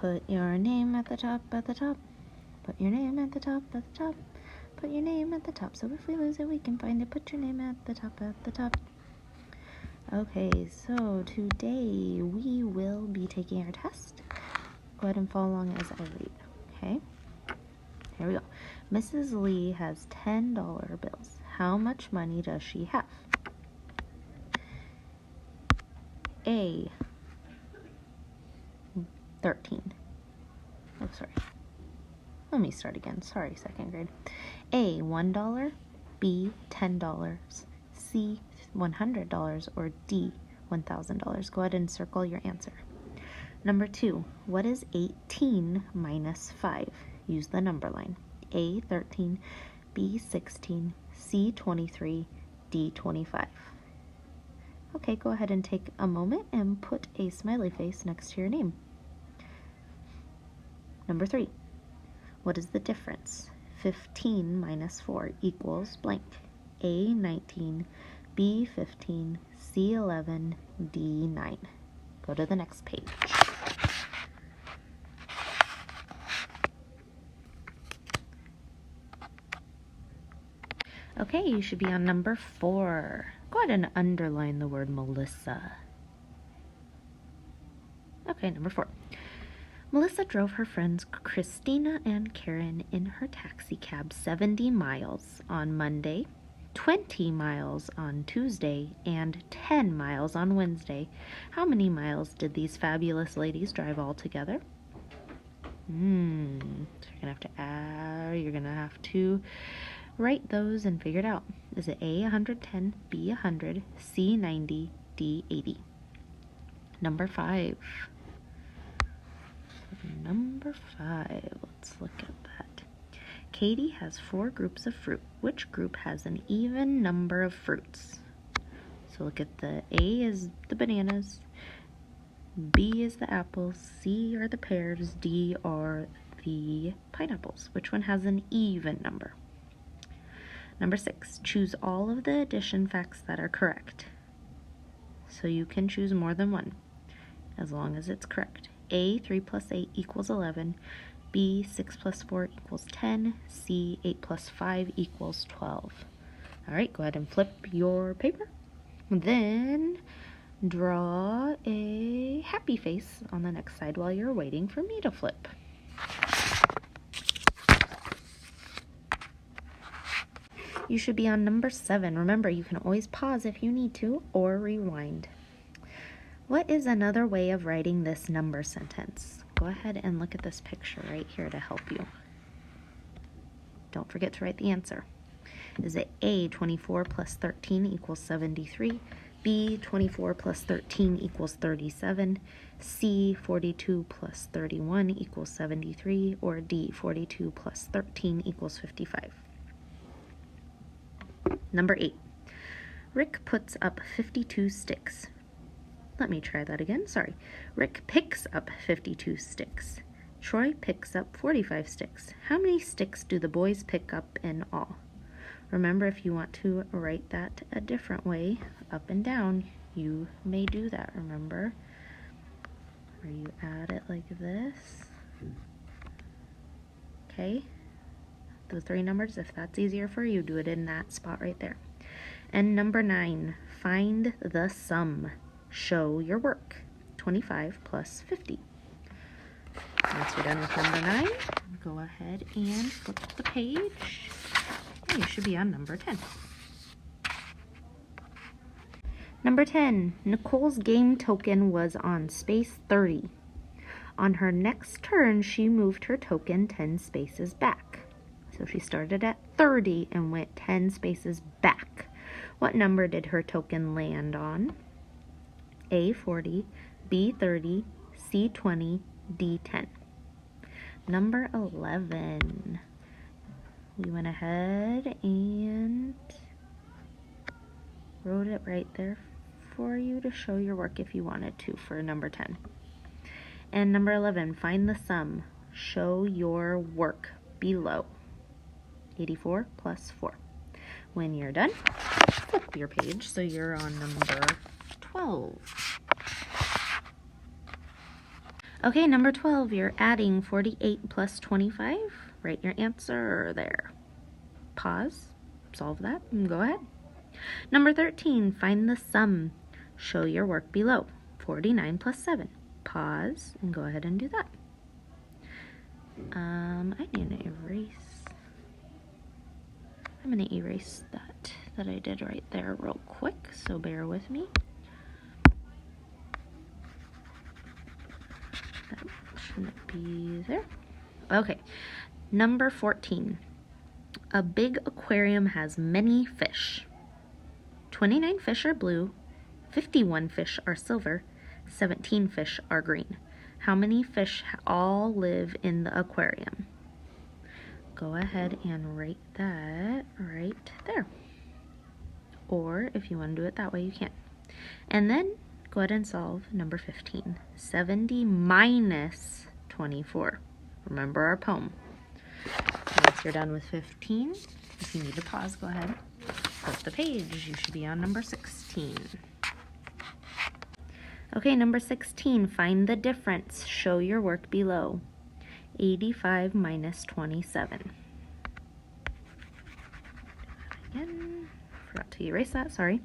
Put your name at the top, at the top. Put your name at the top, at the top. Put your name at the top, so if we lose it, we can find it. Put your name at the top, at the top. Okay, so today we will be taking our test. Go ahead and follow along as I read, okay? Here we go. Mrs. Lee has $10 bills. How much money does she have? A, 13. Oh, sorry. Let me start again. Sorry, second grade. A, $1. B, $10. C, $100. Or D, $1,000. Go ahead and circle your answer. Number 2, what is 18 minus 5? Use the number line. A, 13. B, 16. C, 23. D, 25. Okay, go ahead and take a moment and put a smiley face next to your name. Number 3, what is the difference? 15 minus 4 equals blank. A, 19. B, 15. C, 11. D, 9. Go to the next page. Okay, you should be on number 4. Go ahead and underline the word Melissa. Okay, number 4. Melissa drove her friends Christina and Karen in her taxi cab 70 miles on Monday, 20 miles on Tuesday, and 10 miles on Wednesday. How many miles did these fabulous ladies drive all together? So you're gonna have to write those and figure it out. Is it A, 110, B, 100, C, 90, D, 80? Number 5. Number 5, let's look at that. Katie has 4 groups of fruit. Which group has an even number of fruits? So look at the A is the bananas, B is the apples, C are the pears, D are the pineapples. Which one has an even number? Number 6, choose all of the addition facts that are correct. So you can choose more than one, as long as it's correct. A, 3 plus 8 equals 11. B, 6 plus 4 equals 10. C, 8 plus 5 equals 12. All right, go ahead and flip your paper. Then draw a happy face on the next side while you're waiting for me to flip. You should be on number 7. Remember, you can always pause if you need to or rewind. What is another way of writing this number sentence? Go ahead and look at this picture right here to help you. Don't forget to write the answer. Is it A, 24 plus 13 equals 73, B, 24 plus 13 equals 37, C, 42 plus 31 equals 73, or D, 42 plus 13 equals 55? Number 8. Rick puts up 52 sticks. Let me try that again, sorry. Rick picks up 52 sticks. Troy picks up 45 sticks. How many sticks do the boys pick up in all? Remember, if you want to write that a different way, up and down, you may do that, remember? Where you add it like this. Okay? Those 3 numbers, if that's easier for you, do it in that spot right there. And number 9, find the sum. Show your work. 25 plus 50. Once you're done with number 9, go ahead and flip the page. And you should be on number 10. Number 10, Nicole's game token was on space 30. On her next turn, she moved her token 10 spaces back. So she started at 30 and went 10 spaces back. What number did her token land on? A, 40, B, 30, C, 20, D, 10. Number 11. We went ahead and wrote it right there for you to show your work if you wanted to for number 10. And number 11, find the sum. Show your work below. 84 plus 4. When you're done, flip your page so you're on number 12. Okay, number 12, you're adding 48 plus 25. Write your answer there. Pause, solve that, and go ahead. Number 13, find the sum. Show your work below. 49 plus 7. Pause, and go ahead and do that. I need to erase. I'm going to erase that I did right there real quick, so bear with me. That shouldn't be there. Okay, number 14. A big aquarium has many fish. 29 fish are blue, 51 fish are silver, 17 fish are green. How many fish all live in the aquarium? Go ahead and write that right there. Or if you want to do it that way, you can. And then go ahead and solve number 15. 70 minus 24. Remember our poem. Once you're done with 15, if you need to pause, go ahead. Flip the page. You should be on number 16. Okay, number 16. Find the difference. Show your work below. 85 minus 27. Again, forgot to erase that, sorry.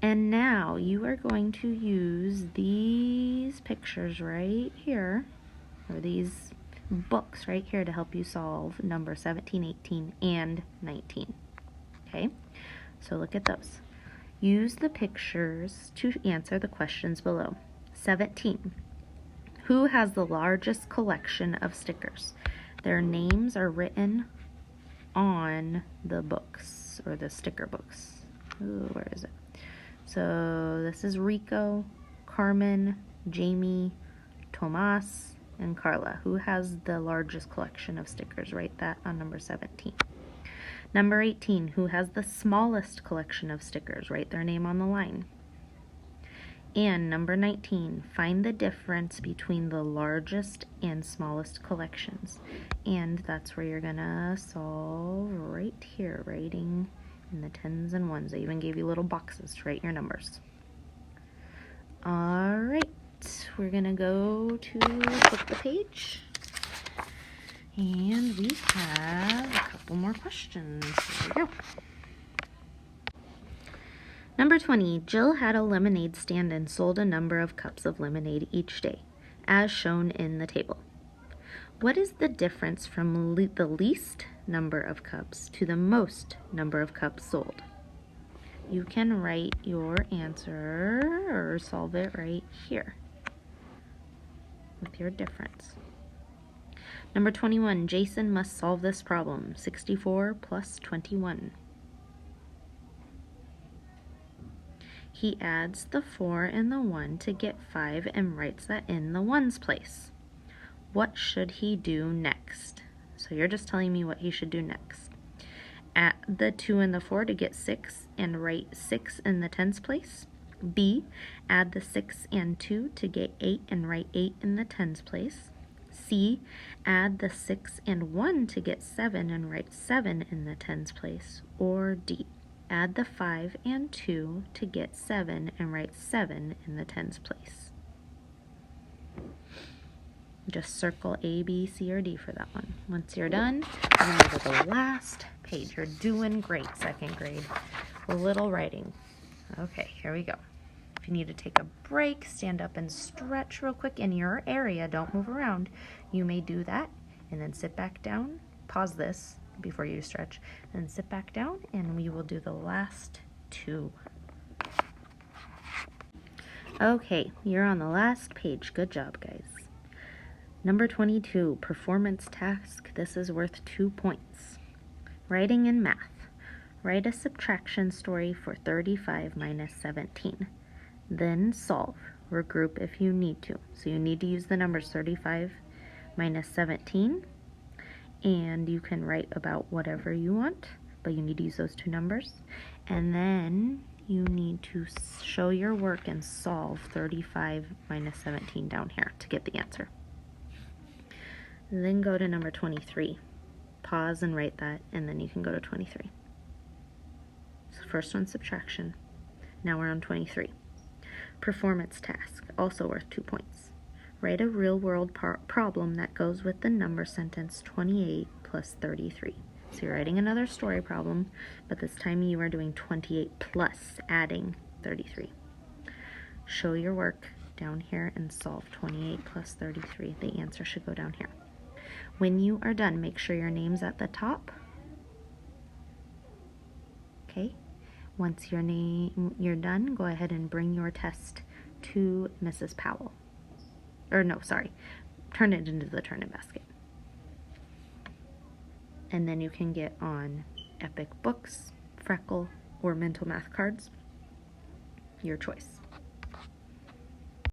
And now you are going to use these pictures right here, or these books right here to help you solve number 17, 18, and 19. Okay, so look at those. Use the pictures to answer the questions below. 17. Who has the largest collection of stickers? Their names are written on the books, or the sticker books. Ooh, where is it? So this is Rico, Carmen, Jamie, Tomas, and Carla. Who has the largest collection of stickers? Write that on number 17. Number 18. Who has the smallest collection of stickers? Write their name on the line. And number 19, find the difference between the largest and smallest collections. And that's where you're gonna solve right here, writing in the tens and ones. I even gave you little boxes to write your numbers. All right, we're gonna go to flip the page. And we have a couple more questions. Here we go. Number 20, Jill had a lemonade stand and sold a number of cups of lemonade each day, as shown in the table. What is the difference from the least number of cups to the most number of cups sold? You can write your answer or solve it right here with your difference. Number 21, Jason must solve this problem. 64 plus 21. He adds the 4 and the 1 to get 5 and writes that in the ones place. What should he do next? So you're just telling me what he should do next. Add the 2 and the 4 to get 6 and write 6 in the tens place. B, add the 6 and 2 to get 8 and write 8 in the tens place. C, add the 6 and 1 to get 7 and write 7 in the tens place. Or D, add the 5 and 2 to get 7 and write 7 in the tens place. Just circle A, B, C, or D for that one. Once you're done, we're going to go to the last page. You're doing great, second grade. A little writing. Okay, here we go. If you need to take a break, stand up and stretch real quick in your area. Don't move around. You may do that and then sit back down. Pause this before you stretch, and sit back down, and we will do the last two. Okay, you're on the last page. Good job, guys. Number 22, performance task. This is worth 2 points. Writing and math. Write a subtraction story for 35 minus 17. Then solve. Regroup if you need to. So you need to use the numbers 35 minus 17. And you can write about whatever you want, but you need to use those two numbers. And then you need to show your work and solve 35 minus 17 down here to get the answer. And then go to number 23. Pause and write that, and then you can go to 23. So first one, subtraction. Now we're on 23. Performance task, also worth 2 points. Write a real-world problem that goes with the number sentence 28 plus 33. So you're writing another story problem, but this time you are doing 28 plus adding 33. Show your work down here and solve 28 plus 33. The answer should go down here. When you are done, make sure your name's at the top. Okay. Once you're done, go ahead and bring your test to Mrs. Powell. Or no, sorry. Turn it into the turn-in basket. And then you can get on Epic Books, Freckle, or Mental Math cards. Your choice.